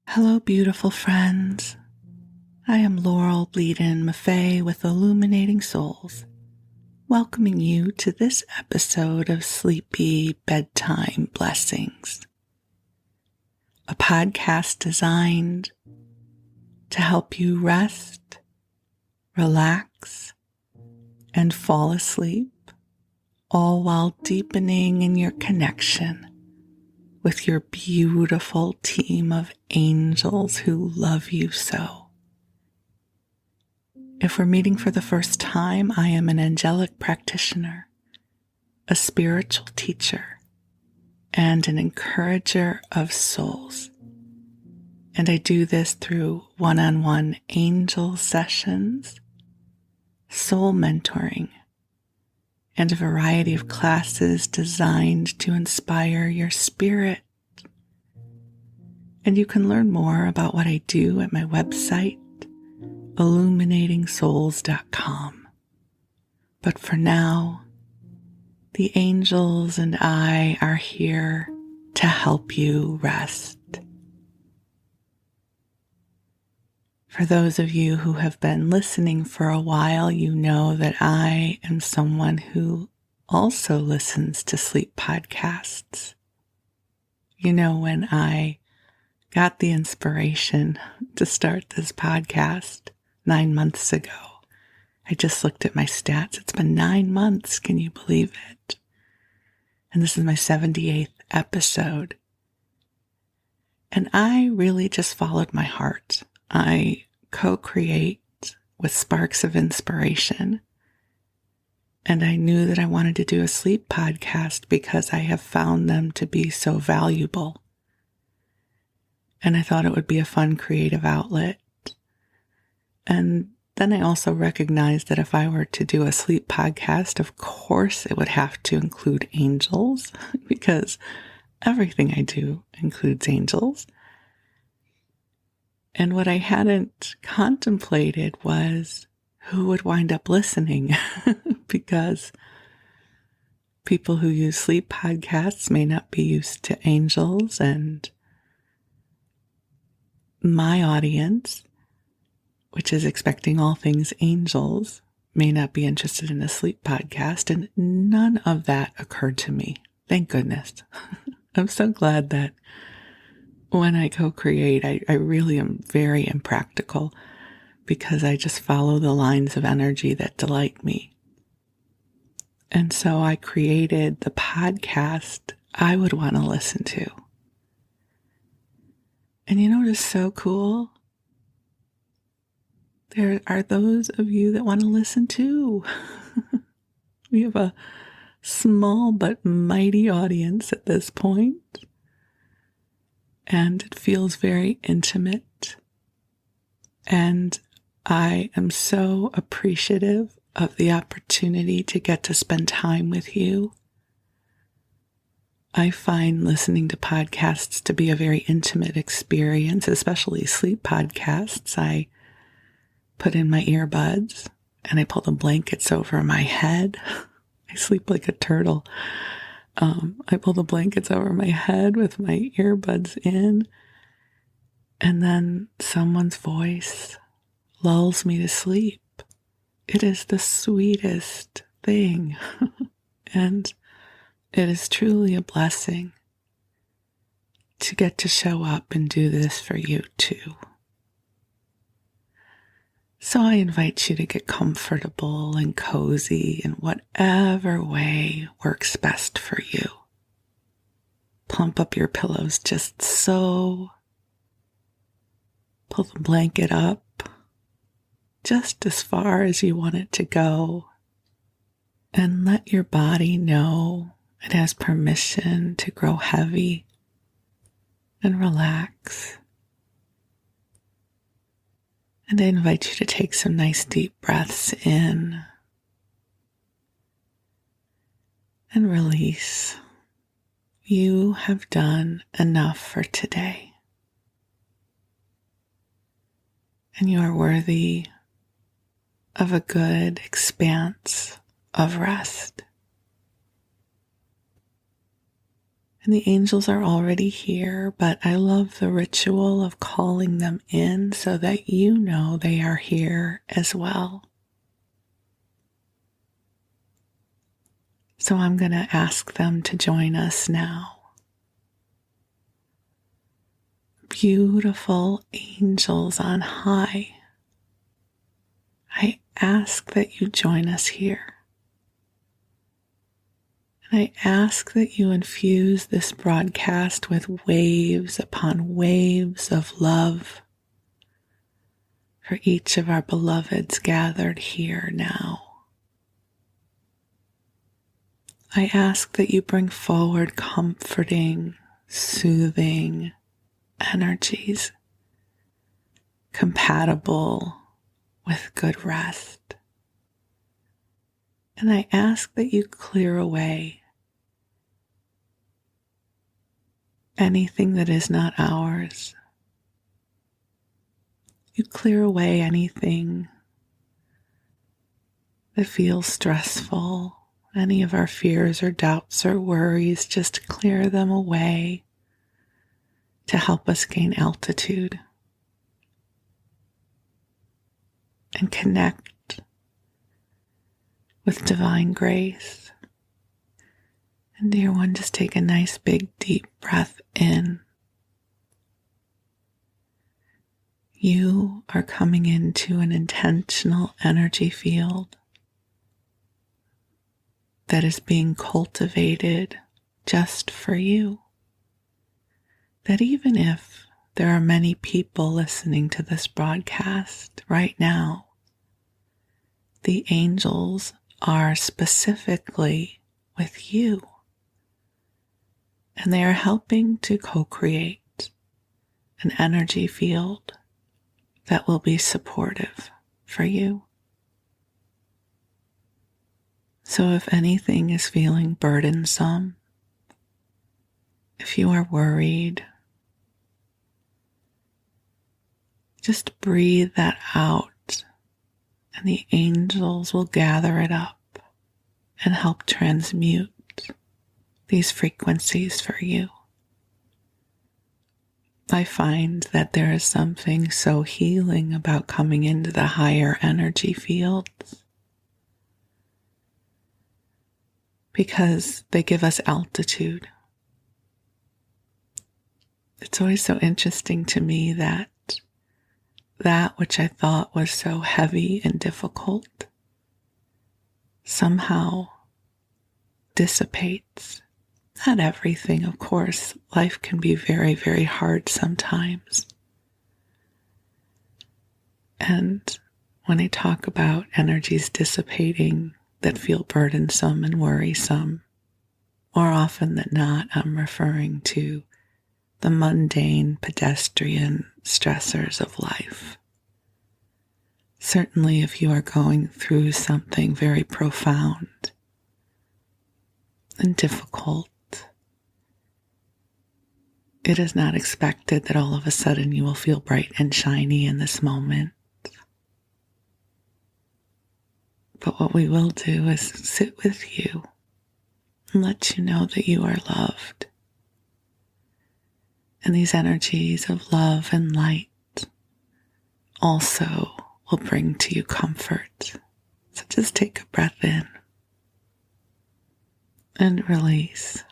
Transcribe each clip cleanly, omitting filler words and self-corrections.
Hello, beautiful friends. I am Laurel Bleadon-Maffei with Illuminating Souls, welcoming you to this episode of Sleepy Bedtime Blessings, a podcast designed to help you rest, relax, and fall asleep, all while deepening in your connection with your beautiful team of angels who love you so. If we're meeting for the first time, I am an angelic practitioner, a spiritual teacher, and an encourager of souls. And I do this through one-on-one angel sessions, soul mentoring, and a variety of classes designed to inspire your spirit. And you can learn more about what I do at my website, illuminatingsouls.com. But for now, the angels and I are here to help you rest. For those of you who have been listening for a while, you know that I am someone who also listens to sleep podcasts. You know, when I got the inspiration to start this podcast 9 months ago, I just looked at my stats. It's been 9 months. Can you believe it? And this is my 78th episode. And I really just followed my heart. I co-create with sparks of inspiration. And I knew that I wanted to do a sleep podcast because I have found them to be so valuable. And I thought it would be a fun creative outlet. And then I also recognized that if I were to do a sleep podcast, of course it would have to include angels because everything I do includes angels. And what I hadn't contemplated was who would wind up listening because people who use sleep podcasts may not be used to angels, and my audience, which is expecting all things angels, may not be interested in a sleep podcast, and none of that occurred to me. Thank goodness. I'm so glad that when I co-create, I really am very impractical because I just follow the lines of energy that delight me. And so I created the podcast I would want to listen to. And you know what is so cool? There are those of you that want to listen too. We have a small but mighty audience at this point. And it feels very intimate. And I am so appreciative of the opportunity to get to spend time with you. I find listening to podcasts to be a very intimate experience, especially sleep podcasts. I put in my earbuds and I pull the blankets over my head. I sleep like a turtle. I pull the blankets over my head with my earbuds in, and then someone's voice lulls me to sleep. It is the sweetest thing, and it is truly a blessing to get to show up and do this for you too. So I invite you to get comfortable and cozy in whatever way works best for you. Plump up your pillows just so. Pull the blanket up just as far as you want it to go. And let your body know it has permission to grow heavy and relax. And I invite you to take some nice deep breaths in and release. You have done enough for today. And you are worthy of a good expanse of rest. And the angels are already here, but I love the ritual of calling them in so that you know they are here as well. So I'm going to ask them to join us now. Beautiful angels on high, I ask that you join us here. And I ask that you infuse this broadcast with waves upon waves of love for each of our beloveds gathered here now. I ask that you bring forward comforting, soothing energies compatible with good rest. And I ask that you clear away anything that is not ours. You clear away anything that feels stressful, any of our fears or doubts or worries, just clear them away to help us gain altitude and connect with divine grace. And dear one, just take a nice big deep breath in. You are coming into an intentional energy field that is being cultivated just for you. That even if there are many people listening to this broadcast right now, the angels are specifically with you. And they are helping to co-create an energy field that will be supportive for you. So if anything is feeling burdensome, if you are worried, just breathe that out and the angels will gather it up and help transmute these frequencies for you. I find that there is something so healing about coming into the higher energy fields because they give us altitude. It's always so interesting to me that which I thought was so heavy and difficult somehow dissipates. Not everything, of course. Life can be very, very hard sometimes. And when I talk about energies dissipating that feel burdensome and worrisome, more often than not, I'm referring to the mundane, pedestrian stressors of life. Certainly, if you are going through something very profound and difficult, it is not expected that all of a sudden you will feel bright and shiny in this moment. But what we will do is sit with you and let you know that you are loved. And these energies of love and light also will bring to you comfort. So just take a breath in and release.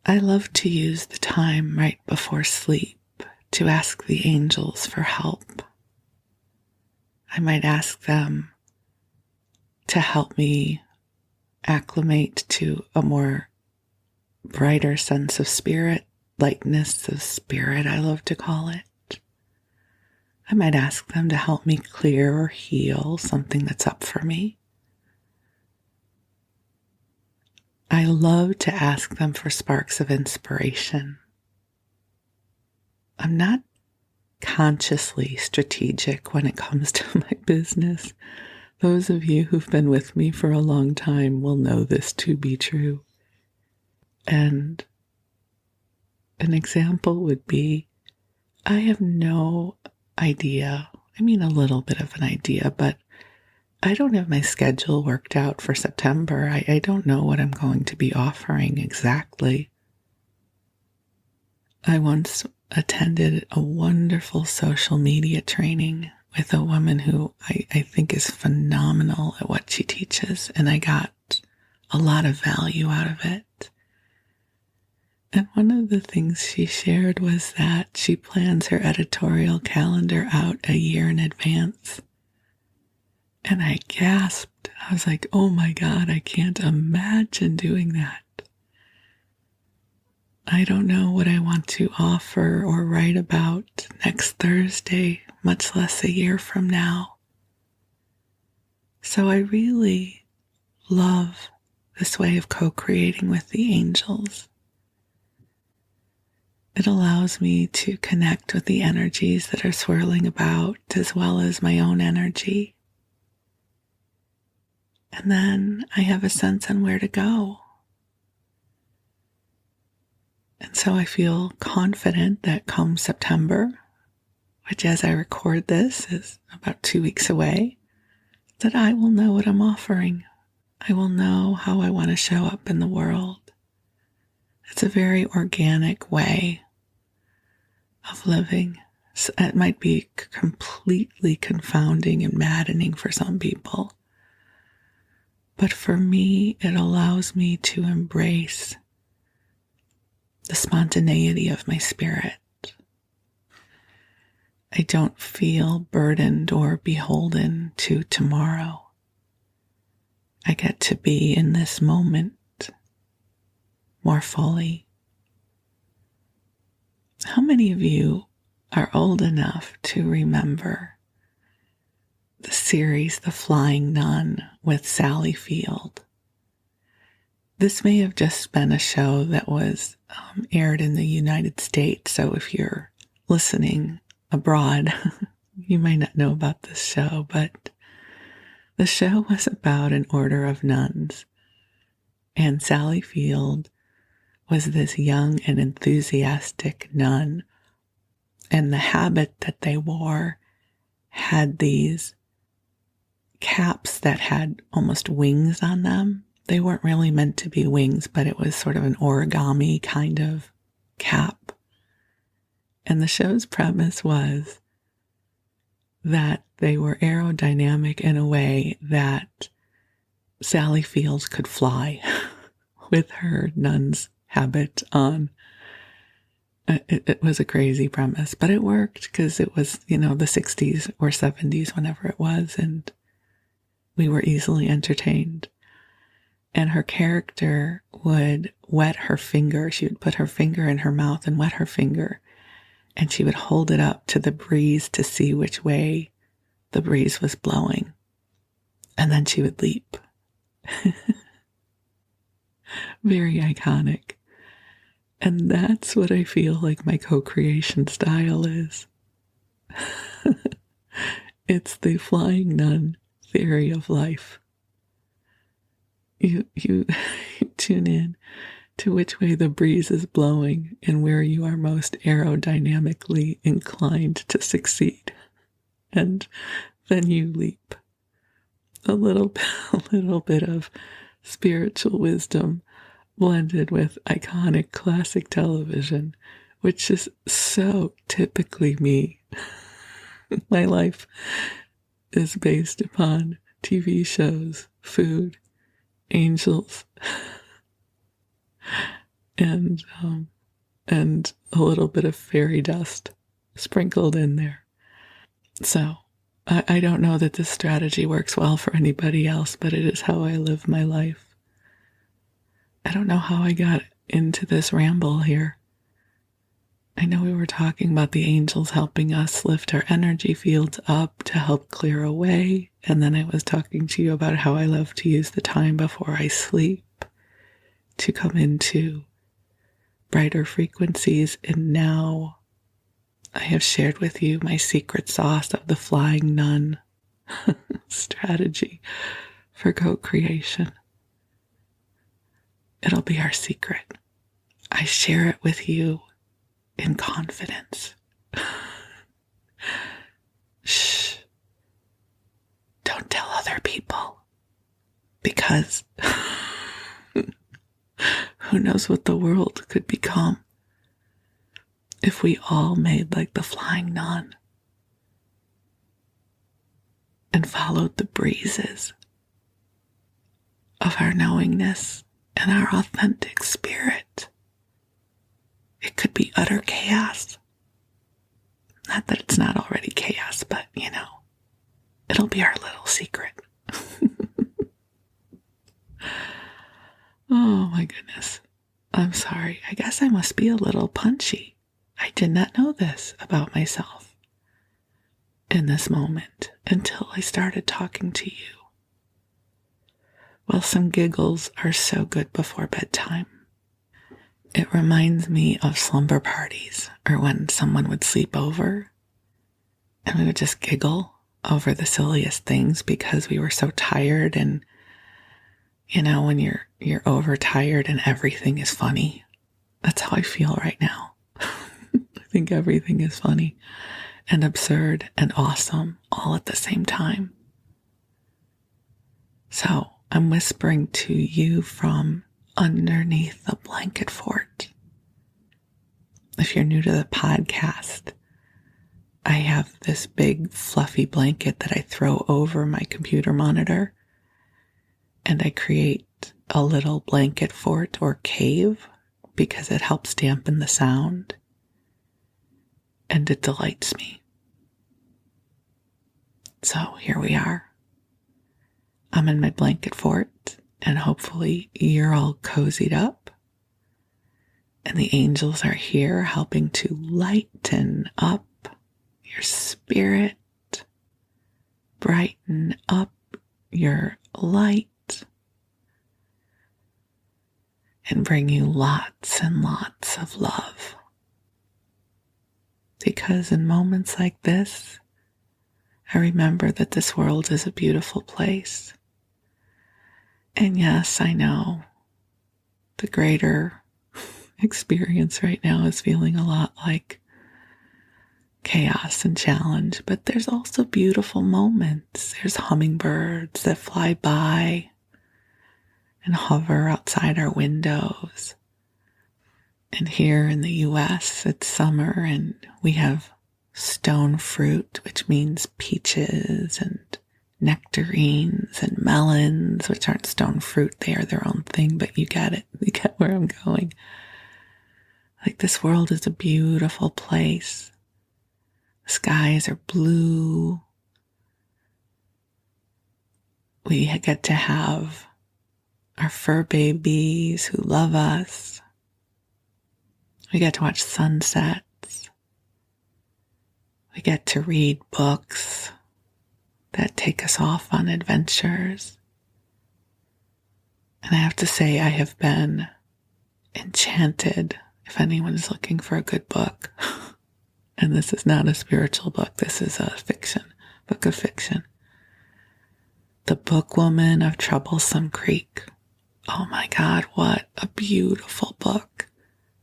I love to use the time right before sleep to ask the angels for help. I might ask them to help me acclimate to a more brighter sense of spirit, lightness of spirit, I love to call it. I might ask them to help me clear or heal something that's up for me. I love to ask them for sparks of inspiration. I'm not consciously strategic when it comes to my business. Those of you who've been with me for a long time will know this to be true. And an example would be, I have no idea, I mean a little bit of an idea, but I don't have my schedule worked out for September. I don't know what I'm going to be offering exactly. I once attended a wonderful social media training with a woman who I think is phenomenal at what she teaches, and I got a lot of value out of it. And one of the things she shared was that she plans her editorial calendar out a year in advance. And I gasped. I was like, oh my God, I can't imagine doing that. I don't know what I want to offer or write about next Thursday, much less a year from now. So I really love this way of co-creating with the angels. It allows me to connect with the energies that are swirling about, as well as my own energy. And then I have a sense on where to go. And so I feel confident that come September, which as I record this is about 2 weeks away, that I will know what I'm offering. I will know how I want to show up in the world. It's a very organic way of living. So it might be completely confounding and maddening for some people. But for me, it allows me to embrace the spontaneity of my spirit. I don't feel burdened or beholden to tomorrow. I get to be in this moment more fully. How many of you are old enough to remember the series The Flying Nun with Sally Field? This may have just been a show that was aired in the United States, so if you're listening abroad, you might not know about this show, but the show was about an order of nuns, and Sally Field was this young and enthusiastic nun, and the habit that they wore had these caps that had almost wings on them. They weren't really meant to be wings, but it was sort of an origami kind of cap. And the show's premise was that they were aerodynamic in a way that Sally Fields could fly with her nun's habit on. It was a crazy premise, but it worked because it was, the 60s or 70s, whenever it was, and we were easily entertained. And her character would wet her finger. She would put her finger in her mouth and wet her finger. And she would hold it up to the breeze to see which way the breeze was blowing. And then she would leap. Very iconic. And that's what I feel like my co-creation style is. It's the Flying Nun theory of life. You tune in to which way the breeze is blowing and where you are most aerodynamically inclined to succeed. And then you leap. A little bit of spiritual wisdom blended with iconic classic television, which is so typically me. My life is based upon TV shows, food, angels, and a little bit of fairy dust sprinkled in there. So I don't know that this strategy works well for anybody else, but it is how I live my life. I don't know how I got into this ramble here. I know we were talking about the angels helping us lift our energy fields up to help clear away. And then I was talking to you about how I love to use the time before I sleep to come into brighter frequencies. And now I have shared with you my secret sauce of the Flying Nun strategy for co-creation. It'll be our secret. I share it with you in confidence. Shh. Don't tell others. other people. Because who knows what the world could become if we all made like the Flying Nun and followed the breezes of our knowingness and our authentic spirit. It could be utter chaos. Not that it's not already chaos, but it'll be our little secret. Oh my goodness. I'm sorry. I guess I must be a little punchy. I did not know this about myself in this moment until I started talking to you. Well, some giggles are so good before bedtime. It reminds me of slumber parties or when someone would sleep over and we would just giggle over the silliest things because we were so tired. And when you're overtired and everything is funny, that's how I feel right now. I think everything is funny and absurd and awesome all at the same time. So I'm whispering to you from underneath the blanket fort. If you're new to the podcast, I have this big fluffy blanket that I throw over my computer monitor, and I create a little blanket fort or cave because it helps dampen the sound, and it delights me. So here we are. I'm in my blanket fort, and hopefully you're all cozied up. And the angels are here helping to lighten up your spirit, brighten up your light, and bring you lots and lots of love. Because in moments like this, I remember that this world is a beautiful place. And yes, I know the greater experience right now is feeling a lot like chaos and challenge, but there's also beautiful moments. There's hummingbirds that fly by and hover outside our windows. And here in the US, it's summer and we have stone fruit, which means peaches and nectarines and melons, which aren't stone fruit. They are their own thing, but you get it. You get where I'm going. Like, this world is a beautiful place. The skies are blue. We get to have our fur babies who love us. We get to watch sunsets. We get to read books that take us off on adventures. And I have to say, I have been enchanted if anyone is looking for a good book. And this is not a spiritual book. This is a book of fiction. The Bookwoman of Troublesome Creek. Oh my God, what a beautiful book.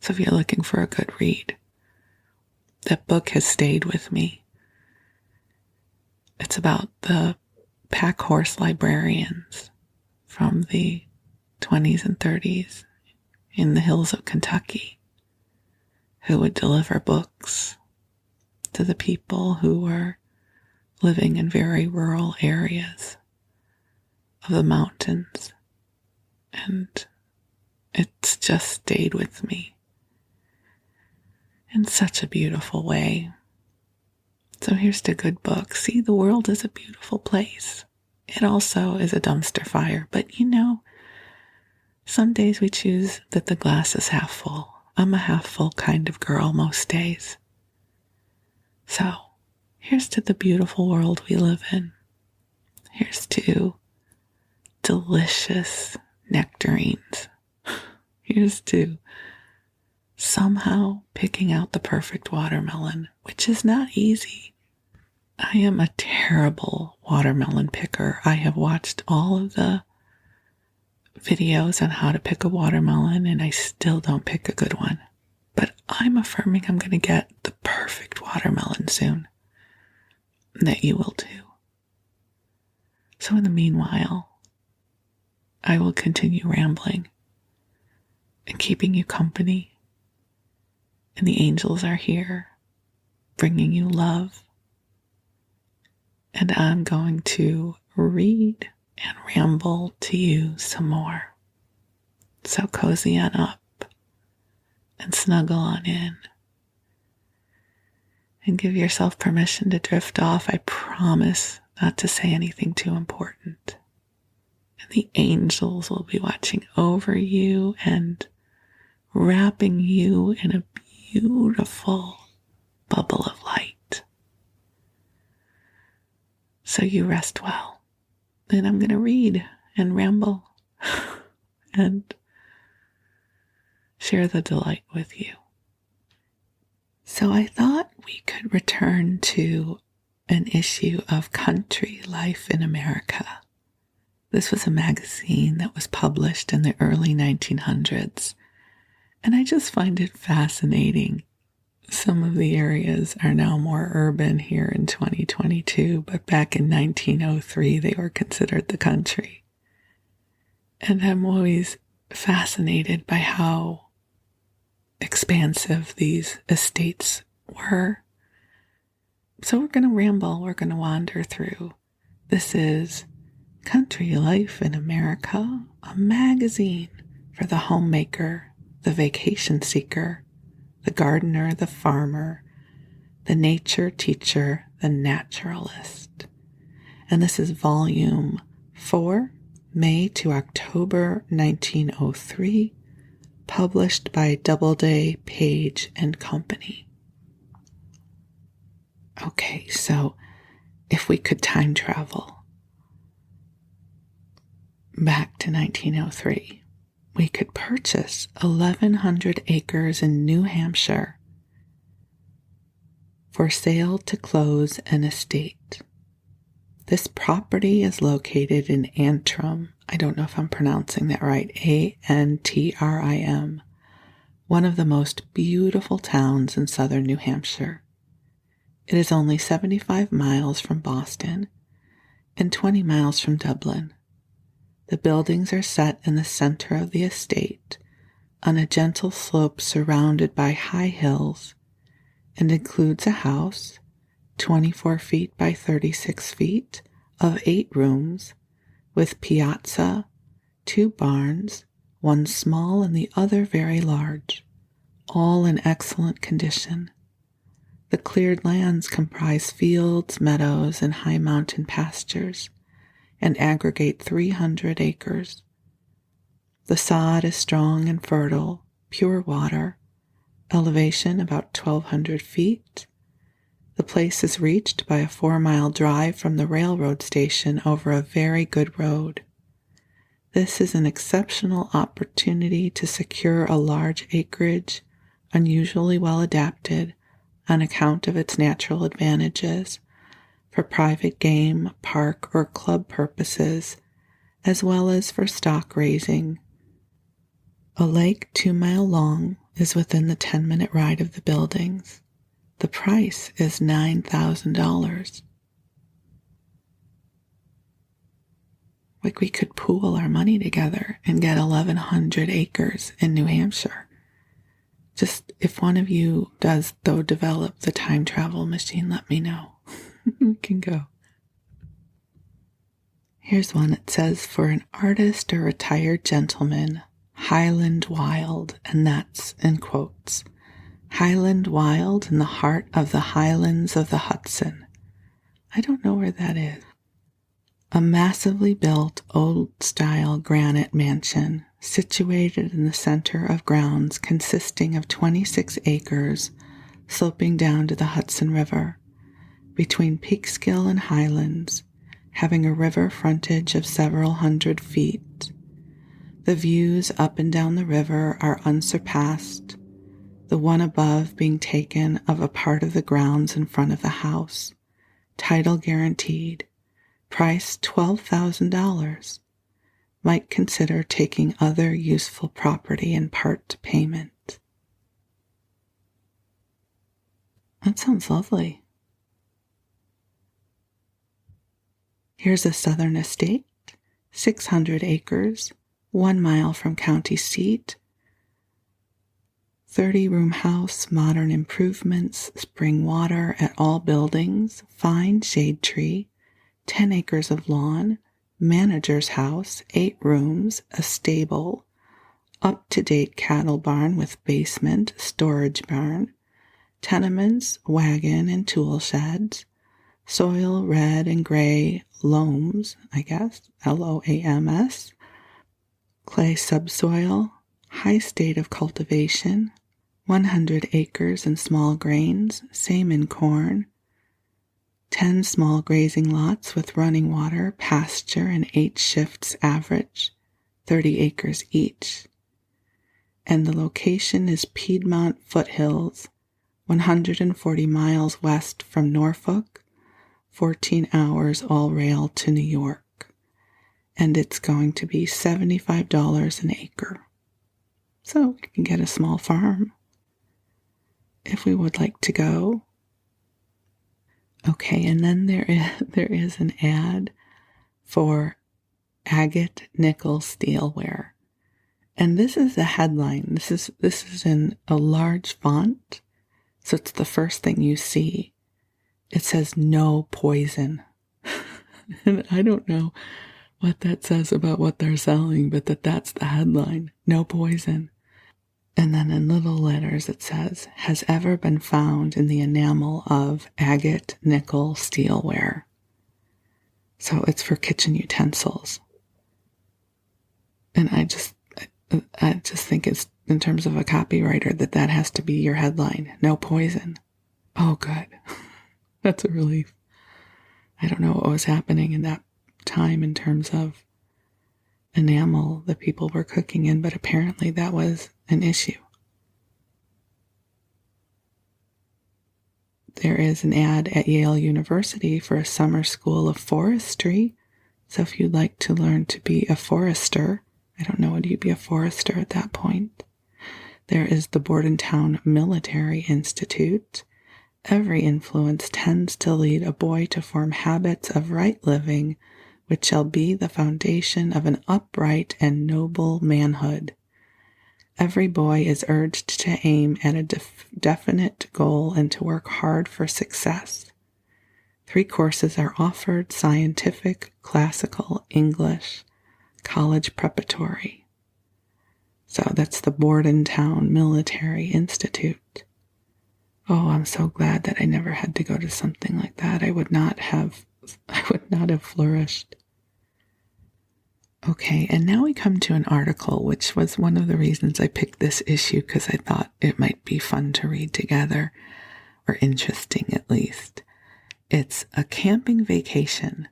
So if you're looking for a good read, that book has stayed with me. It's about the pack horse librarians from the 20s and 30s in the hills of Kentucky who would deliver books to the people who were living in very rural areas of the mountains. And it's just stayed with me in such a beautiful way. So here's the good book. See, the world is a beautiful place. It also is a dumpster fire. But some days we choose that the glass is half full. I'm a half full kind of girl most days. So here's to the beautiful world we live in. Here's to delicious nectarines. Here's to somehow picking out the perfect watermelon, which is not easy. I am a terrible watermelon picker. I have watched all of the videos on how to pick a watermelon, and I still don't pick a good one. But I'm affirming I'm going to get the perfect watermelon soon. That you will too. So in the meanwhile, I will continue rambling and keeping you company. And the angels are here, bringing you love. And I'm going to read and ramble to you some more. So cozy on up and snuggle on in. And give yourself permission to drift off. I promise not to say anything too important. And the angels will be watching over you and wrapping you in a beautiful bubble of light. So you rest well. And I'm going to read and ramble and share the delight with you. So I thought we could return to an issue of Country Life in America. This was a magazine that was published in the early 1900s, and I just find it fascinating. Some of the areas are now more urban here in 2022, but back in 1903, they were considered the country. And I'm always fascinated by how expansive these estates were. So we're going to ramble, we're going to wander through. This is Country Life in America, a magazine for the homemaker, the vacation seeker, the gardener, the farmer, the nature teacher, the naturalist. And this is volume 4, May to October 1903, published by Doubleday, Page and Company. Okay, so if we could time travel back to 1903, we could purchase 1,100 acres in New Hampshire for sale to close an estate. This property is located in Antrim. I don't know if I'm pronouncing that right. Antrim, one of the most beautiful towns in southern New Hampshire. It is only 75 miles from Boston and 20 miles from Dublin. The buildings are set in the center of the estate on a gentle slope surrounded by high hills and includes a house, 24 feet by 36 feet, of 8 rooms, with piazza, 2 barns, one small and the other very large, all in excellent condition. The cleared lands comprise fields, meadows, and high mountain pastures, and aggregate 300 acres. The sod is strong and fertile, pure water, elevation about 1,200 feet. The place is reached by a 4-mile drive from the railroad station over a very good road. This is an exceptional opportunity to secure a large acreage, unusually well adapted on account of its natural advantages, for private game, park, or club purposes, as well as for stock raising. A lake 2 miles long is within the 10-minute ride of the buildings. The price is $9,000. Like we could pool our money together and get 1,100 acres in New Hampshire. Just if one of you does, though, develop the time travel machine, let me know. We can go. Here's one. It says, for an artist or retired gentleman, Highland Wild, and that's in quotes. Highland Wild in the heart of the Highlands of the Hudson. I don't know where that is. A massively built old-style granite mansion situated in the center of grounds consisting of 26 acres sloping down to the Hudson River, between Peekskill and Highlands, having a river frontage of several hundred feet. The views up and down the river are unsurpassed, the one above being taken of a part of the grounds in front of the house, title guaranteed, price $12,000. Might consider taking other useful property in part payment. That sounds lovely. Here's a southern estate, 600 acres, 1 mile from county seat, 30-room house, modern improvements, spring water at all buildings, fine shade tree, 10 acres of lawn, manager's house, 8 rooms, a stable, up-to-date cattle barn with basement, storage barn, tenements, wagon and tool sheds, soil red and gray loams, I guess, LOAMS, clay subsoil, high state of cultivation, 100 acres and small grains, same in corn, 10 small grazing lots with running water, pasture, and 8 shifts average, 30 acres each. And the location is Piedmont Foothills, 140 miles west from Norfolk, 14 hours all rail to New York. And it's going to be $75 an acre. So we can get a small farm if we would like to go. Okay, and then there is an ad for agate nickel steelware. And this is the headline. This is in a large font. So it's the first thing you see. It says no poison. And I don't know what that says about what they're selling, but that's the headline. No poison. And then in little letters it says, has ever been found in the enamel of agate nickel steelware. So it's for kitchen utensils. And I just think it's, in terms of a copywriter, that has to be your headline. No poison. Oh, good. That's a relief. I don't know what was happening in that time in terms of enamel that people were cooking in, but apparently that was an issue. There is an ad at Yale University for a summer school of forestry. So if you'd like to learn to be a forester, I don't know, would you be a forester at that point? There is the Bordentown Military Institute. Every influence tends to lead a boy to form habits of right living, which shall be the foundation of an upright and noble manhood. Every boy is urged to aim at a definite goal and to work hard for success. 3 courses are offered: scientific, classical, English, college preparatory. So that's the Bordentown Military Institute. Oh, I'm so glad that I never had to go to something like that. I would not have flourished. Okay, and now we come to an article, which was one of the reasons I picked this issue, because I thought it might be fun to read together, or interesting at least. It's A Camping Vacation: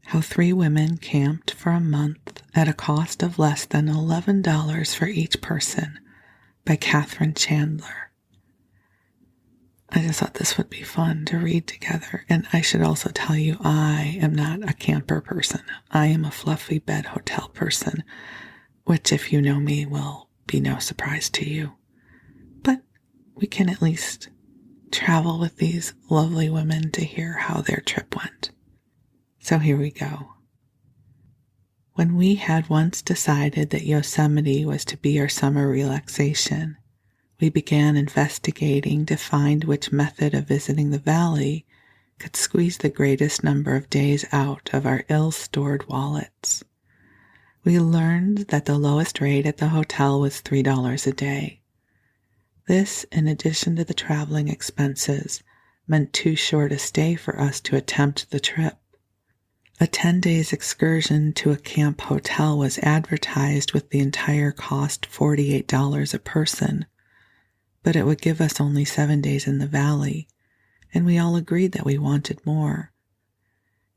How 3 Women Camped for a Month at a Cost of Less than $11 for each person, by Catherine Chandler. I just thought this would be fun to read together. And I should also tell you, I am not a camper person. I am a fluffy bed hotel person, which, if you know me, will be no surprise to you. But we can at least travel with these lovely women to hear how their trip went. So here we go. When we had once decided that Yosemite was to be our summer relaxation, we began investigating to find which method of visiting the valley could squeeze the greatest number of days out of our ill-stored wallets. We learned that the lowest rate at the hotel was $3 a day. This, in addition to the traveling expenses, meant too short a stay for us to attempt the trip. A 10 days excursion to a camp hotel was advertised with the entire cost $48 a person, but it would give us only 7 days in the valley, and we all agreed that we wanted more.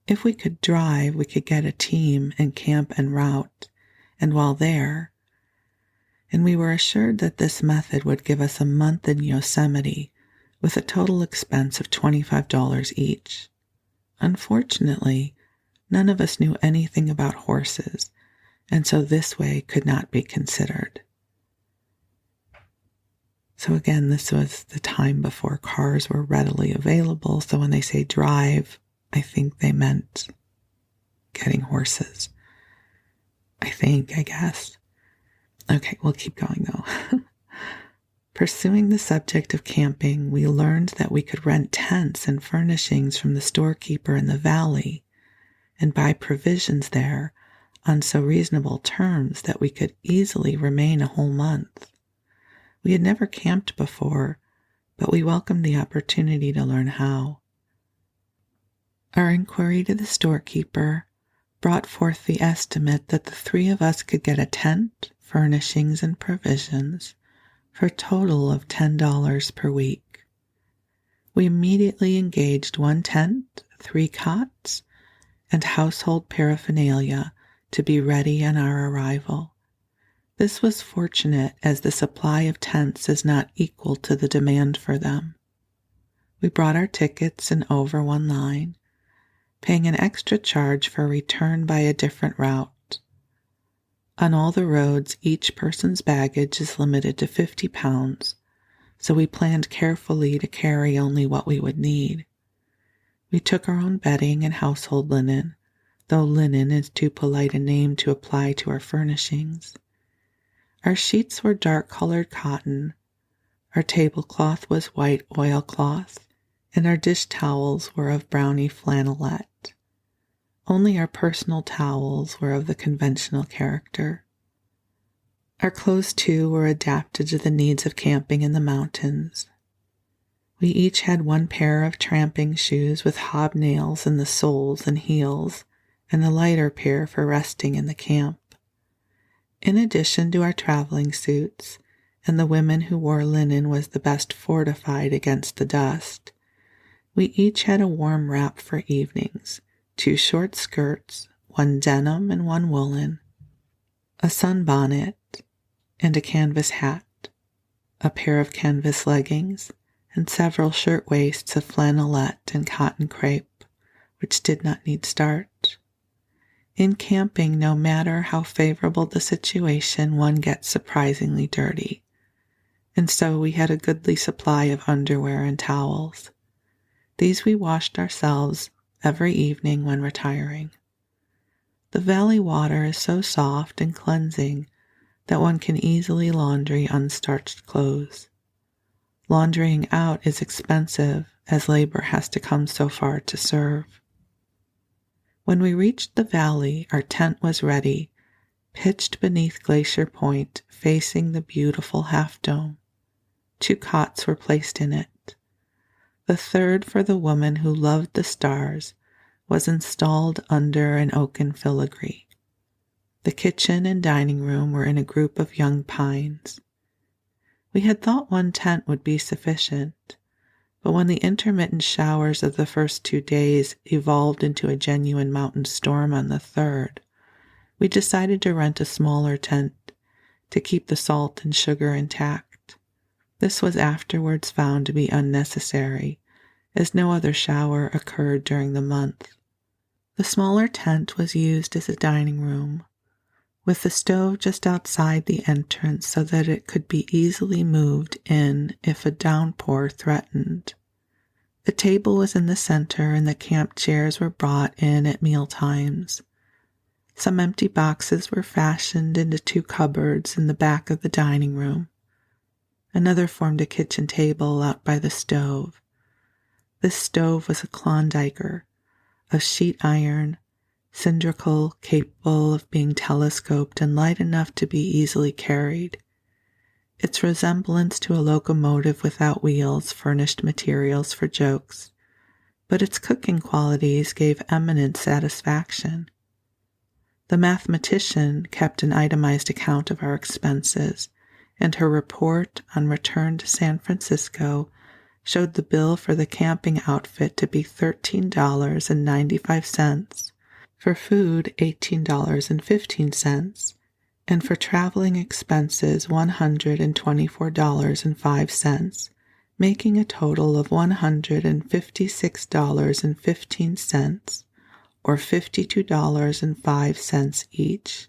If we could drive, we could get a team and camp en route, and while there, and we were assured that this method would give us a month in Yosemite with a total expense of $25 each. Unfortunately, none of us knew anything about horses, and so this way could not be considered. So again, this was the time before cars were readily available. So when they say drive, I think they meant getting horses. I guess. Okay, we'll keep going though. Pursuing the subject of camping, we learned that we could rent tents and furnishings from the storekeeper in the valley and buy provisions there on so reasonable terms that we could easily remain a whole month. We had never camped before, but we welcomed the opportunity to learn how. Our inquiry to the storekeeper brought forth the estimate that the three of us could get a tent, furnishings, and provisions for a total of $10 per week. We immediately engaged 1 tent, 3 cots, and household paraphernalia to be ready on our arrival. This was fortunate as the supply of tents is not equal to the demand for them. We brought our tickets and over one line, paying an extra charge for return by a different route. On all the roads, each person's baggage is limited to 50 pounds, so we planned carefully to carry only what we would need. We took our own bedding and household linen, though linen is too polite a name to apply to our furnishings. Our sheets were dark-colored cotton, our tablecloth was white oilcloth, and our dish towels were of brownie flannelette. Only our personal towels were of the conventional character. Our clothes, too, were adapted to the needs of camping in the mountains. We each had 1 pair of tramping shoes with hobnails in the soles and heels, and a lighter pair for resting in the camp. In addition to our traveling suits, and the women who wore linen was the best fortified against the dust, we each had a warm wrap for evenings, 2 short skirts, 1 denim and 1 woolen, a sunbonnet, and a canvas hat, a pair of canvas leggings, and several shirtwaists of flannelette and cotton crepe, which did not need starch. In camping, no matter how favorable the situation, one gets surprisingly dirty, and so we had a goodly supply of underwear and towels. These we washed ourselves every evening when retiring. The valley water is so soft and cleansing that one can easily laundry unstarched clothes. Laundrying out is expensive as labor has to come so far to serve. When we reached the valley, our tent was ready, pitched beneath Glacier Point, facing the beautiful Half Dome. 2 cots were placed in it. The third, for the woman who loved the stars, was installed under an oaken filigree. The kitchen and dining room were in a group of young pines. We had thought 1 tent would be sufficient, but when the intermittent showers of the first 2 days evolved into a genuine mountain storm on the 3rd, we decided to rent a smaller tent to keep the salt and sugar intact. This was afterwards found to be unnecessary, as no other shower occurred during the month. The smaller tent was used as a dining room, with the stove just outside the entrance so that it could be easily moved in if a downpour threatened. The table was in the center and the camp chairs were brought in at meal times. Some empty boxes were fashioned into 2 cupboards in the back of the dining room. Another formed a kitchen table out by the stove. This stove was a Klondiker of sheet iron, cylindrical, capable of being telescoped and light enough to be easily carried. Its resemblance to a locomotive without wheels furnished materials for jokes, but its cooking qualities gave eminent satisfaction. The mathematician kept an itemized account of our expenses, and her report on return to San Francisco showed the bill for the camping outfit to be $13.95, for food $18.15, and for traveling expenses $124.05, making a total of $156.15, or $52.05 each.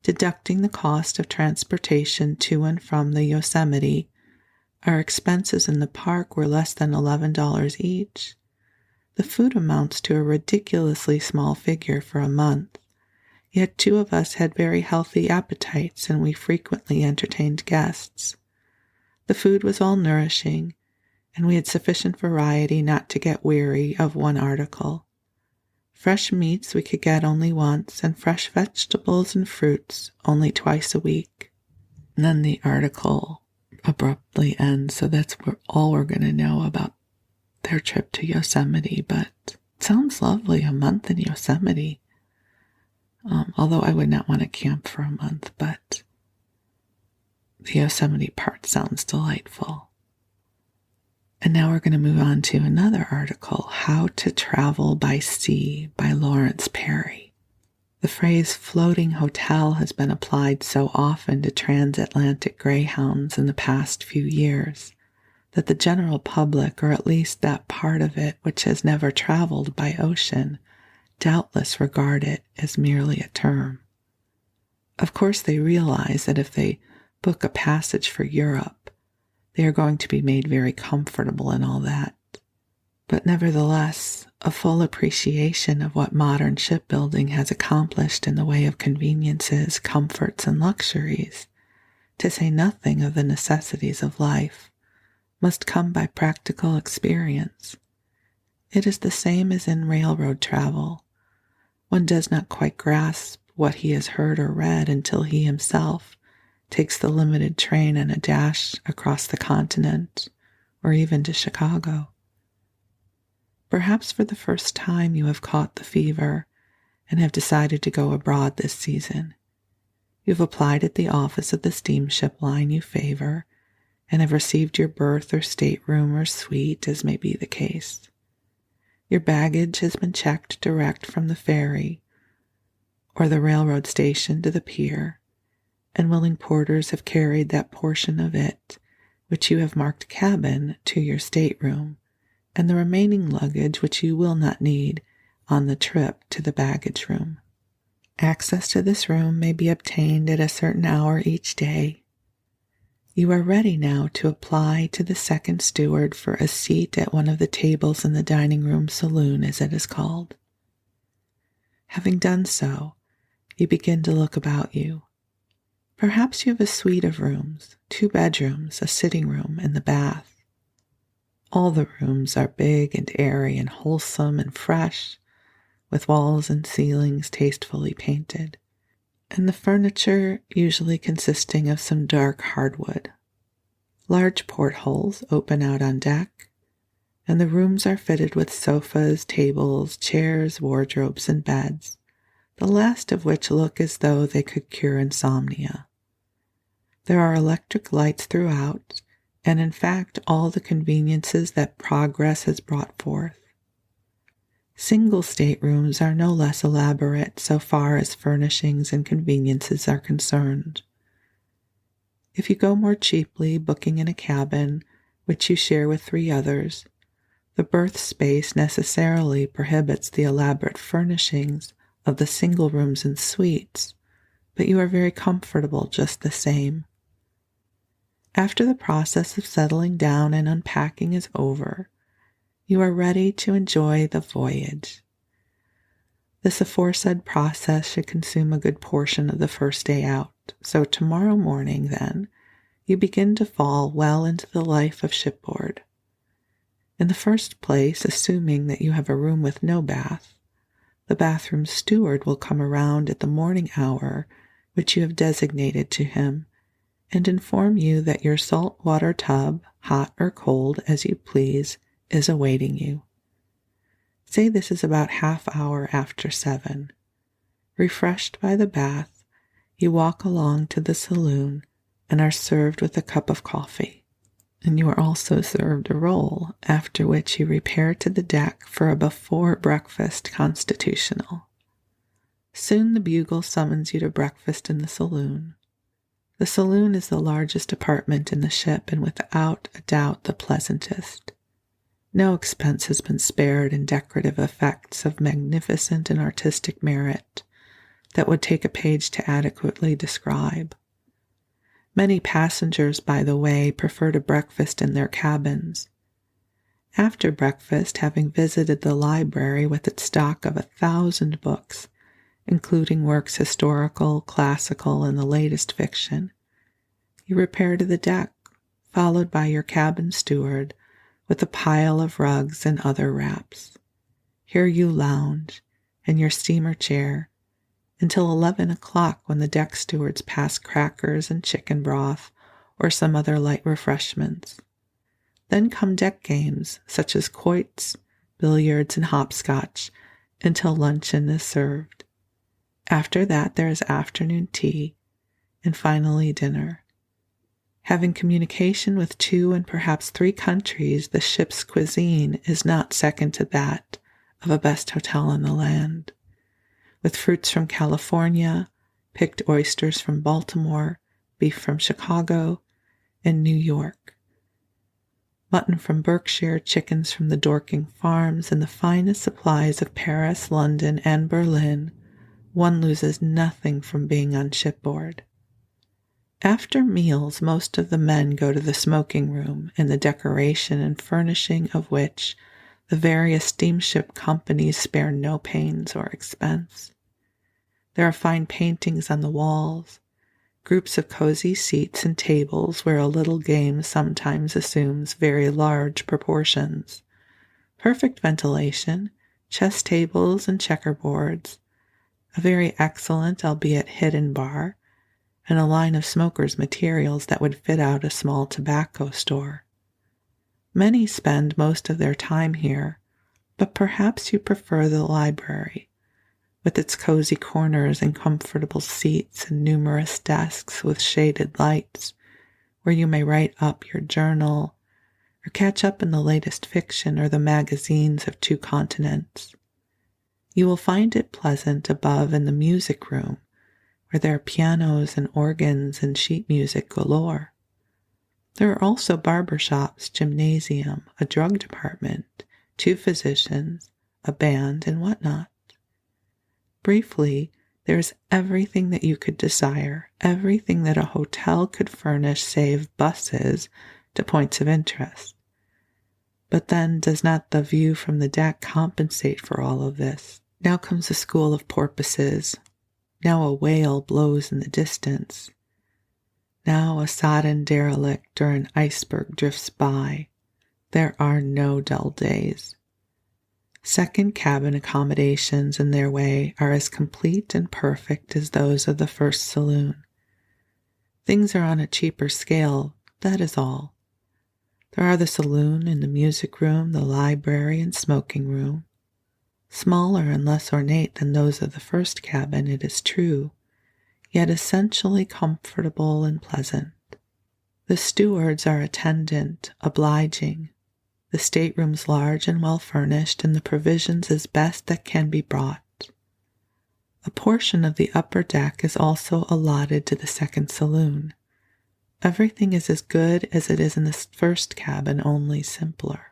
Deducting the cost of transportation to and from the Yosemite, our expenses in the park were less than $11 each. The food amounts to a ridiculously small figure for a month, yet 2 of us had very healthy appetites and we frequently entertained guests. The food was all nourishing, and we had sufficient variety not to get weary of one article. Fresh meats we could get only once, and fresh vegetables and fruits only twice a week. And then the article abruptly ends, so that's all we're going to know about their trip to Yosemite, but it sounds lovely, a month in Yosemite. Although I would not want to camp for a month, but the Yosemite part sounds delightful. And now we're going to move on to another article, How to Travel by Sea by Lawrence Perry. The phrase floating hotel has been applied so often to transatlantic greyhounds in the past few years that the general public, or at least that part of it which has never traveled by ocean, doubtless regard it as merely a term. Of course, they realize that if they book a passage for Europe, they are going to be made very comfortable and all that. But nevertheless, a full appreciation of what modern shipbuilding has accomplished in the way of conveniences, comforts, and luxuries, to say nothing of the necessities of life, must come by practical experience. It is the same as in railroad travel. One does not quite grasp what he has heard or read until he himself takes the limited train and a dash across the continent, or even to Chicago. Perhaps for the first time you have caught the fever and have decided to go abroad this season. You've applied at the office of the steamship line you favor and have received your berth or stateroom or suite, as may be the case. Your baggage has been checked direct from the ferry or the railroad station to the pier, and willing porters have carried that portion of it which you have marked cabin to your stateroom, and the remaining luggage which you will not need on the trip to the baggage room. Access to this room may be obtained at a certain hour each day. You are ready now to apply to the second steward for a seat at one of the tables in the dining room saloon, as it is called. Having done so, you begin to look about you. Perhaps you have a suite of rooms, 2 bedrooms, a sitting room, and the bath. All the rooms are big and airy and wholesome and fresh, with walls and ceilings tastefully painted, and the furniture usually consisting of some dark hardwood. Large portholes open out on deck, and the rooms are fitted with sofas, tables, chairs, wardrobes, and beds, the last of which look as though they could cure insomnia. There are electric lights throughout, and in fact all the conveniences that progress has brought forth. Single staterooms are no less elaborate so far as furnishings and conveniences are concerned. If you go more cheaply, booking in a cabin, which you share with 3 others, the berth space necessarily prohibits the elaborate furnishings of the single rooms and suites, but you are very comfortable just the same. After the process of settling down and unpacking is over, you are ready to enjoy the voyage. This aforesaid process should consume a good portion of the first day out, so tomorrow morning, then, you begin to fall well into the life of shipboard. In the first place, assuming that you have a room with no bath, the bathroom steward will come around at the morning hour which you have designated to him, and inform you that your salt water tub, hot or cold as you please, is awaiting you. Say this is about half-hour after 7. Refreshed by the bath, you walk along to the saloon and are served with a cup of coffee. And you are also served a roll, after which you repair to the deck for a before-breakfast constitutional. Soon the bugle summons you to breakfast in the saloon. The saloon is the largest apartment in the ship and without a doubt the pleasantest. No expense has been spared in decorative effects of magnificent and artistic merit that would take a page to adequately describe. Many passengers, by the way, prefer to breakfast in their cabins, After breakfast, having visited the library with its stock of 1,000 books, including works historical, classical, and the latest fiction, you repair to the deck, followed by your cabin steward with a pile of rugs and other wraps. Here you lounge, in your steamer chair, until 11 o'clock when the deck stewards pass crackers and chicken broth or some other light refreshments. Then come deck games such as quoits, billiards, and hopscotch until luncheon is served. After that there is afternoon tea, and finally dinner. Having communication with 2 and perhaps 3 countries, the ship's cuisine is not second to that of a best hotel in the land, with fruits from California, picked oysters from Baltimore, beef from Chicago and New York, mutton from Berkshire, chickens from the Dorking farms, and the finest supplies of Paris, London, and Berlin. One loses nothing from being on shipboard. After meals, most of the men go to the smoking room, in the decoration and furnishing of which the various steamship companies spare no pains or expense. There are fine paintings on the walls, groups of cozy seats and tables where a little game sometimes assumes very large proportions, perfect ventilation, chess tables and checkerboards, a very excellent albeit hidden bar, and a line of smokers' materials that would fit out a small tobacco store. Many spend most of their time here, but perhaps you prefer the library, with its cozy corners and comfortable seats and numerous desks with shaded lights, where you may write up your journal or catch up in the latest fiction or the magazines of 2 continents. You will find it pleasant above in the music room, where there are pianos and organs and sheet music galore. There are also barber shops, gymnasium, a drug department, 2 physicians, a band, and whatnot. Briefly, there is everything that you could desire, everything that a hotel could furnish save buses to points of interest. But then, does not the view from the deck compensate for all of this? Now comes a school of porpoises. Now a whale blows in the distance. Now a sodden derelict or an iceberg drifts by. There are no dull days. Second cabin accommodations in their way are as complete and perfect as those of the first saloon. Things are on a cheaper scale, that is all. There are the saloon and the music room, the library and smoking room. Smaller and less ornate than those of the first cabin, it is true, yet essentially comfortable and pleasant. The stewards are attendant, obliging, the staterooms large and well furnished, and the provisions as best that can be brought. A portion of the upper deck is also allotted to the second saloon. Everything is as good as it is in the first cabin, only simpler.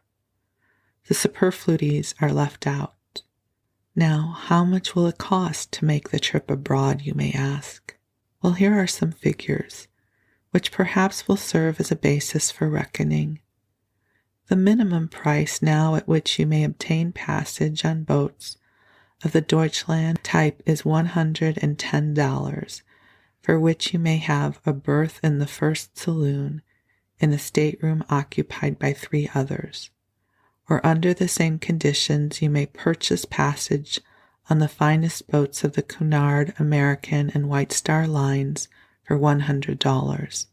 The superfluities are left out. Now, how much will it cost to make the trip abroad, you may ask? Well, here are some figures, which perhaps will serve as a basis for reckoning. The minimum price now at which you may obtain passage on boats of the Deutschland type is $110, for which you may have a berth in the first saloon in a stateroom occupied by 3 others. Or under the same conditions you may purchase passage on the finest boats of the Cunard, American, and White Star lines for $100.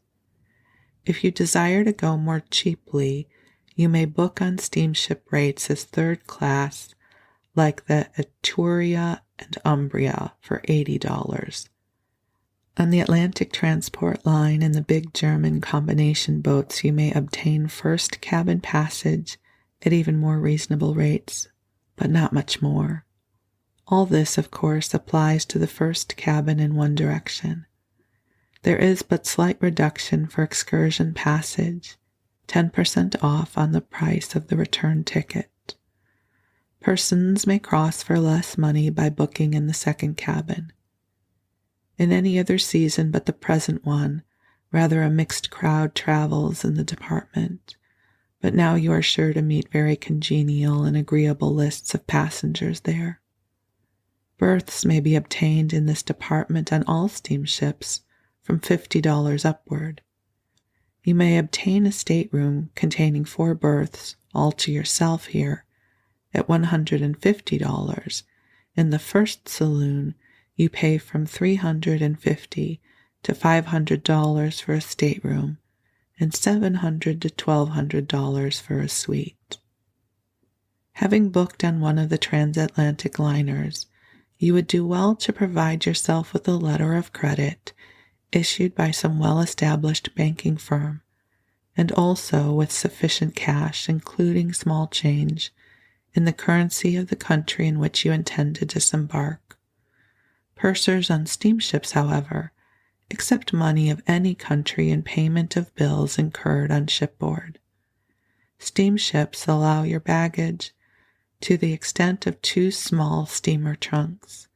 If you desire to go more cheaply, you may book on steamship rates as 3rd class, like the Etruria and Umbria, for $80. On the Atlantic Transport Line and the big German combination boats, you may obtain first cabin passage at even more reasonable rates, but not much more. All this, of course, applies to the first cabin in one direction. There is but slight reduction for excursion passage, 10% off on the price of the return ticket. Persons may cross for less money by booking in the second cabin. In any other season but the present one, rather a mixed crowd travels in the department, but now you are sure to meet very congenial and agreeable lists of passengers there. Berths may be obtained in this department on all steamships from $50 upward. You may obtain a stateroom containing 4 berths all to yourself here at $150. In the first saloon, you pay from $350 to $500 for a stateroom and $700 to $1,200 for a suite. Having booked on one of the transatlantic liners, you would do well to provide yourself with a letter of credit issued by some well-established banking firm, and also with sufficient cash, including small change, in the currency of the country in which you intend to disembark. Pursers on steamships, however, accept money of any country in payment of bills incurred on shipboard. Steamships allow your baggage to the extent of 2 small steamer trunks,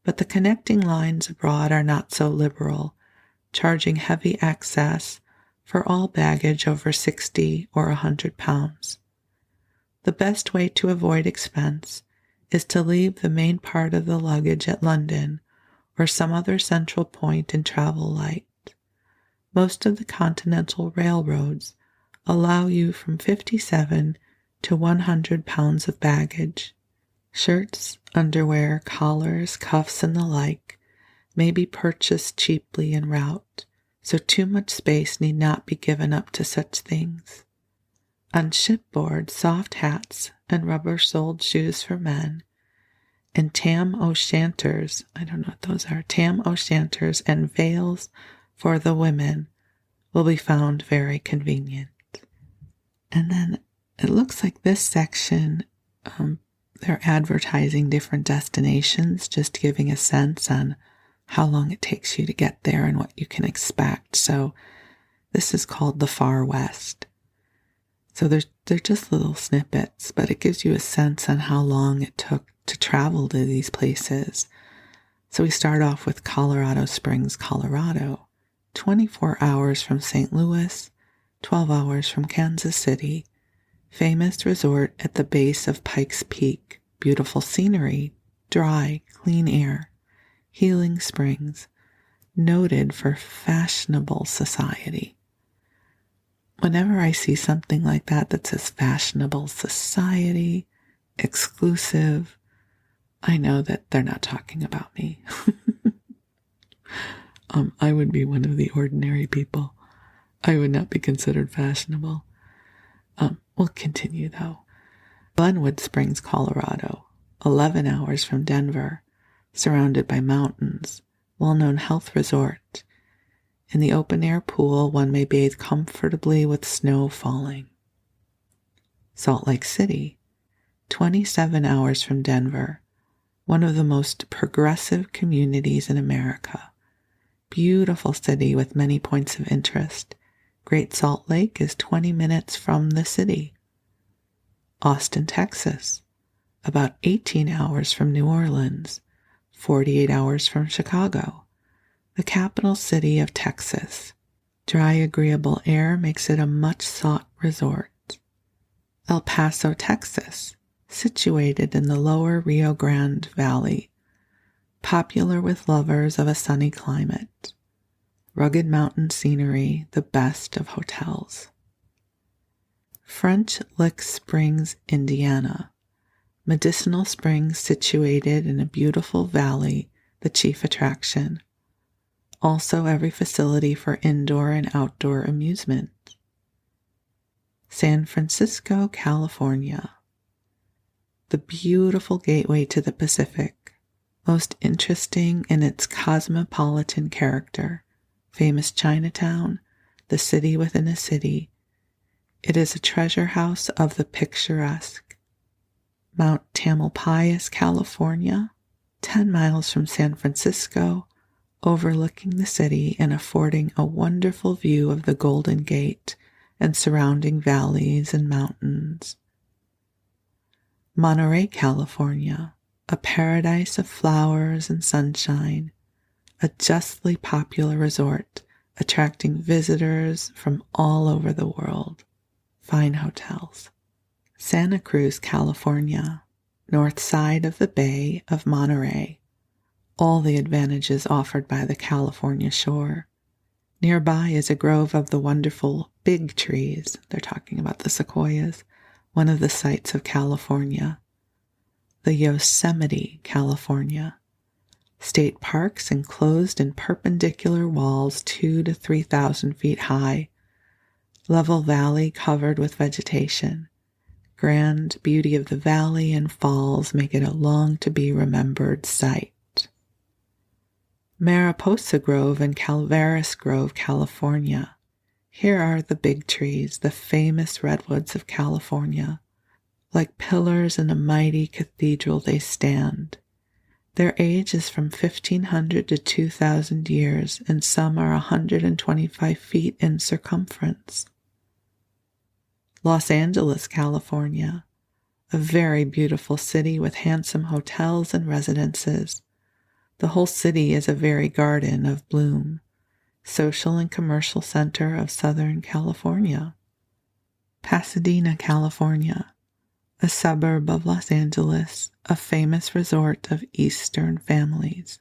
but the connecting lines abroad are not so liberal, charging heavy excess for all baggage over 60 or 100 pounds. The best way to avoid expense is to leave the main part of the luggage at London or some other central point and travel light. Most of the continental railroads allow you from 57 to 100 pounds of baggage. Shirts, underwear, collars, cuffs, and the like may be purchased cheaply en route, so too much space need not be given up to such things. On shipboard, soft hats and rubber-soled shoes for men, and tam-o'-shanters, I don't know what those are, tam-o'-shanters and veils for the women will be found very convenient. And then it looks like this section, they're advertising different destinations, just giving a sense on how long it takes you to get there and what you can expect. So this is called the Far West. So they're just little snippets, but it gives you a sense on how long it took to travel to these places. So we start off with Colorado Springs, Colorado, 24 hours from St. Louis, 12 hours from Kansas City, famous resort at the base of Pikes Peak, beautiful scenery, dry, clean air, healing springs, noted for fashionable society. Whenever I see something like that says fashionable society, exclusive, I know that they're not talking about me. I would be one of the ordinary people. I would not be considered fashionable. We'll continue though. Glenwood Springs, Colorado, 11 hours from Denver, surrounded by mountains, well-known health resort. In the open-air pool, one may bathe comfortably with snow falling. Salt Lake City, 27 hours from Denver, one of the most progressive communities in America. Beautiful city with many points of interest. Great Salt Lake is 20 minutes from the city. Austin, Texas, about 18 hours from New Orleans, 48 hours from Chicago, the capital city of Texas. Dry, agreeable air makes it a much-sought resort. El Paso, Texas, situated in the lower Rio Grande Valley, popular with lovers of a sunny climate. Rugged mountain scenery, the best of hotels. French Lick Springs, Indiana, medicinal springs situated in a beautiful valley, the chief attraction. Also every facility for indoor and outdoor amusement. San Francisco, California, the beautiful gateway to the Pacific, most interesting in its cosmopolitan character. Famous Chinatown, the city within a city. It is a treasure house of the picturesque. Mount Tamalpais, California, 10 miles from San Francisco, overlooking the city and affording a wonderful view of the Golden Gate and surrounding valleys and mountains. Monterey, California, a paradise of flowers and sunshine, a justly popular resort attracting visitors from all over the world. fine hotels. Santa Cruz, California, north side of the Bay of Monterey, all the advantages offered by the California shore. Nearby is a grove of the wonderful big trees. They're talking about the sequoias, one of the sights of California. The Yosemite, California. State parks enclosed in perpendicular walls 2,000 to 3,000 feet high. Level valley covered with vegetation. Grand beauty of the valley and falls make it a long-to-be-remembered sight. Mariposa Grove and Calaveras Grove, California. Here are the big trees, the famous redwoods of California. Like pillars in a mighty cathedral they stand. Their age is from 1,500 to 2,000 years, and some are 125 feet in circumference. Los Angeles, California. A very beautiful city with handsome hotels and residences. The whole city is a very garden of bloom, social and commercial center of Southern California. Pasadena, California, a suburb of Los Angeles, a famous resort of Eastern families.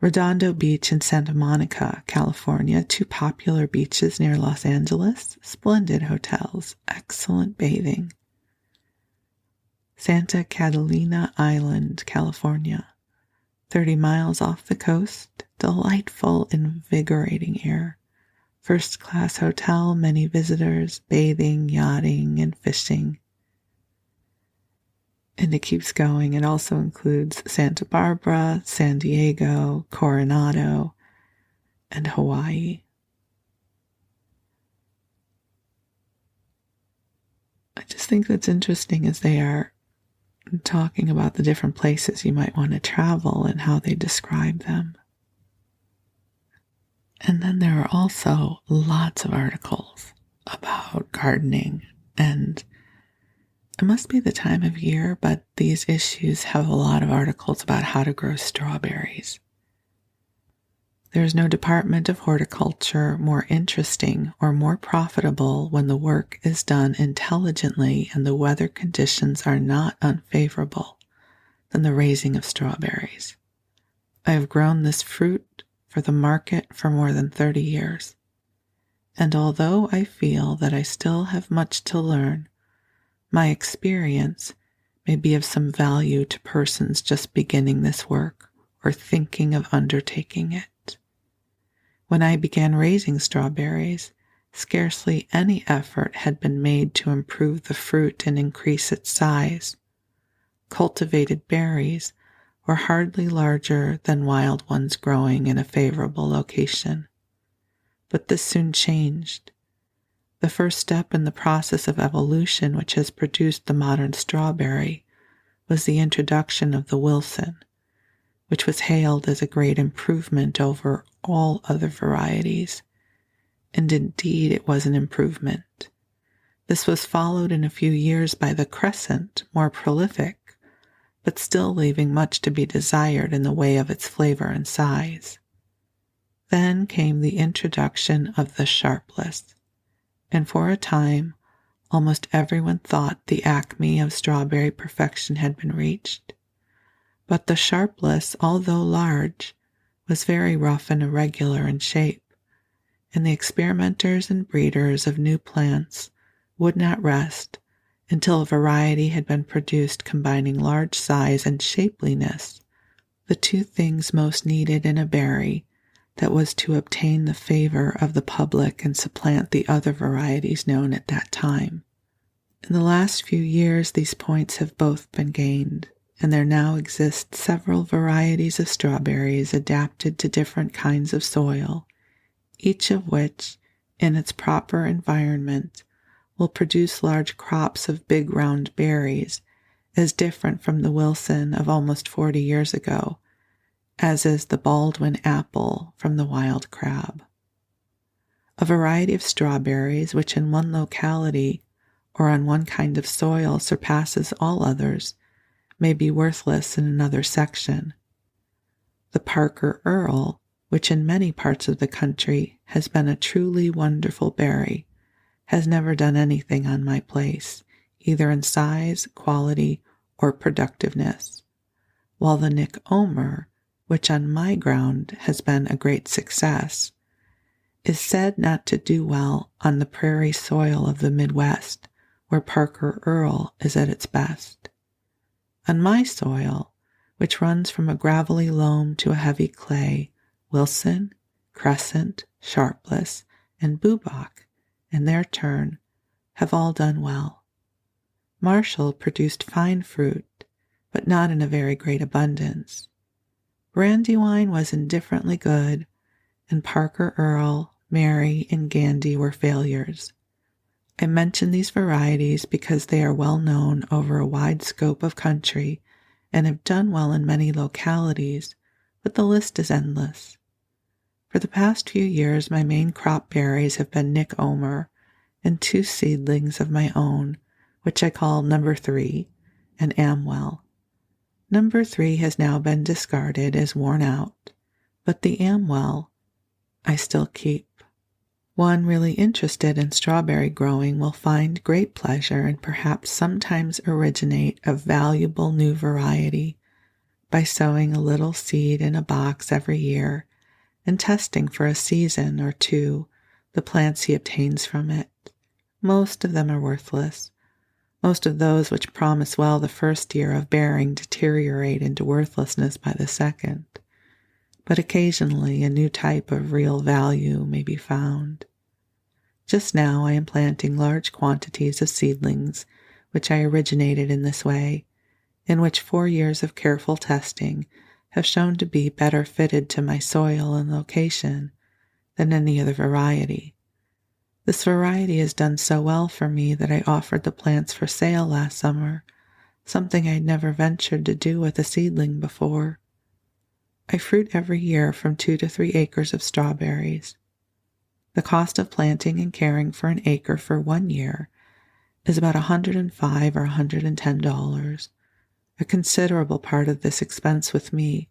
Redondo Beach in Santa Monica, California, two popular beaches near Los Angeles, splendid hotels, excellent bathing. Santa Catalina Island, California, 30 miles off the coast, delightful, invigorating air. First-class hotel, many visitors, bathing, yachting, and fishing. And it keeps going. It also includes Santa Barbara, San Diego, Coronado, and Hawaii. I just think that's interesting as they are talking about the different places you might want to travel and how they describe them. And then there are also lots of articles about gardening, and it must be the time of year, but these issues have a lot of articles about how to grow strawberries. There is no department of horticulture more interesting or more profitable when the work is done intelligently and the weather conditions are not unfavorable than the raising of strawberries. I have grown this fruit for the market for more than 30 years, and although I feel that I still have much to learn, my experience may be of some value to persons just beginning this work or thinking of undertaking it. When I began raising strawberries, scarcely any effort had been made to improve the fruit and increase its size. Cultivated berries were hardly larger than wild ones growing in a favorable location. But this soon changed. The first step in the process of evolution which has produced the modern strawberry was the introduction of the Wilson, which was hailed as a great improvement over all other varieties. And indeed it was an improvement. This was followed in a few years by the Crescent, more prolific, but still leaving much to be desired in the way of its flavor and size. Then came the introduction of the Sharpless, and for a time almost everyone thought the acme of strawberry perfection had been reached. But the Sharpless, although large, was very rough and irregular in shape, and the experimenters and breeders of new plants would not rest until a variety had been produced combining large size and shapeliness, the two things most needed in a berry that was to obtain the favor of the public and supplant the other varieties known at that time. In the last few years, these points have both been gained, and there now exist several varieties of strawberries adapted to different kinds of soil, each of which, in its proper environment, will produce large crops of big round berries, as different from the Wilson of almost 40 years ago, as is the Baldwin apple from the wild crab. A variety of strawberries which in one locality or on one kind of soil surpasses all others may be worthless in another section. The Parker Earl, which in many parts of the country has been a truly wonderful berry, has never done anything on my place, either in size, quality, or productiveness, while the Nick Omer, which on my ground has been a great success, is said not to do well on the prairie soil of the Midwest, where Parker Earl is at its best. On my soil, which runs from a gravelly loam to a heavy clay, Wilson, Crescent, Sharpless, and Bubach, in their turn, have all done well. Marshall produced fine fruit, but not in a very great abundance. Brandywine was indifferently good, and Parker Earl, Mary, and Gandy were failures. I mention these varieties because they are well known over a wide scope of country and have done well in many localities, but the list is endless. For the past few years, my main crop berries have been Nick Omer and 2 seedlings of my own, which I call Number 3 and Amwell. Number 3 has now been discarded as worn out, but the Amwell I still keep. One really interested in strawberry growing will find great pleasure and perhaps sometimes originate a valuable new variety by sowing a little seed in a box every year and testing for a season or 2 the plants he obtains from it. Most of them are worthless. Most of those which promise well the first year of bearing deteriorate into worthlessness by the second, but occasionally a new type of real value may be found. Just now I am planting large quantities of seedlings which I originated in this way, in which 4 years of careful testing have shown to be better fitted to my soil and location than any other variety. This variety has done so well for me that I offered the plants for sale last summer, something I had never ventured to do with a seedling before. I fruit every year from 2 to 3 acres of strawberries. The cost of planting and caring for an acre for 1 year is about $105 or $110. A considerable part of this expense with me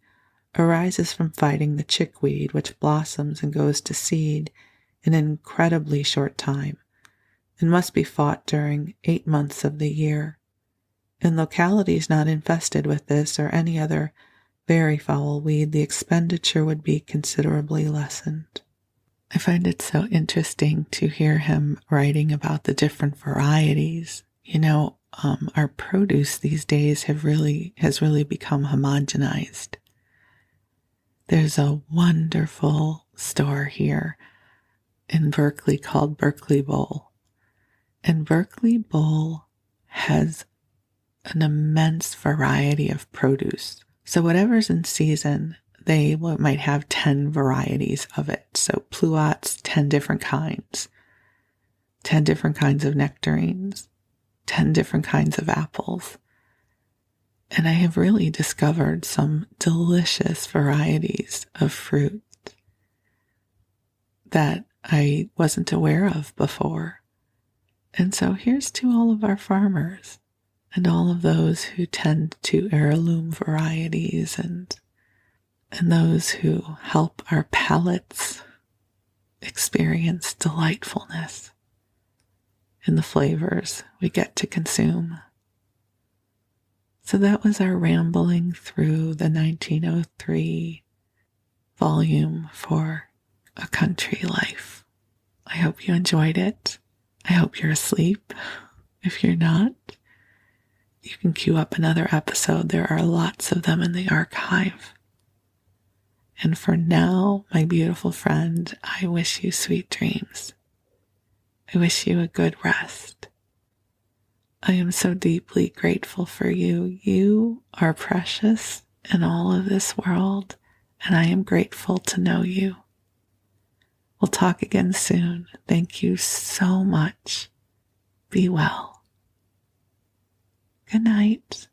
arises from fighting the chickweed, which blossoms and goes to seed in an incredibly short time and must be fought during 8 months of the year. In localities not infested with this or any other very foul weed, the expenditure would be considerably lessened. I find it so interesting to hear him writing about the different varieties. Our produce these days has really become homogenized. There's a wonderful store here in Berkeley called Berkeley Bowl. And Berkeley Bowl has an immense variety of produce. So whatever's in season, they might have 10 varieties of it. So pluots, 10 different kinds, 10 different kinds of nectarines, 10 different kinds of apples. And I have really discovered some delicious varieties of fruit that I wasn't aware of before. And so here's to all of our farmers and all of those who tend to heirloom varieties and those who help our palates experience delightfulness in the flavors we get to consume. So that was our rambling through the 1903 volume for A Country Life. I hope you enjoyed it. I hope you're asleep. If you're not, you can queue up another episode. There are lots of them in the archive. And for now, my beautiful friend, I wish you sweet dreams. I wish you a good rest. I am so deeply grateful for you. You are precious in all of this world, and I am grateful to know you. We'll talk again soon. Thank you so much. Be well. Good night.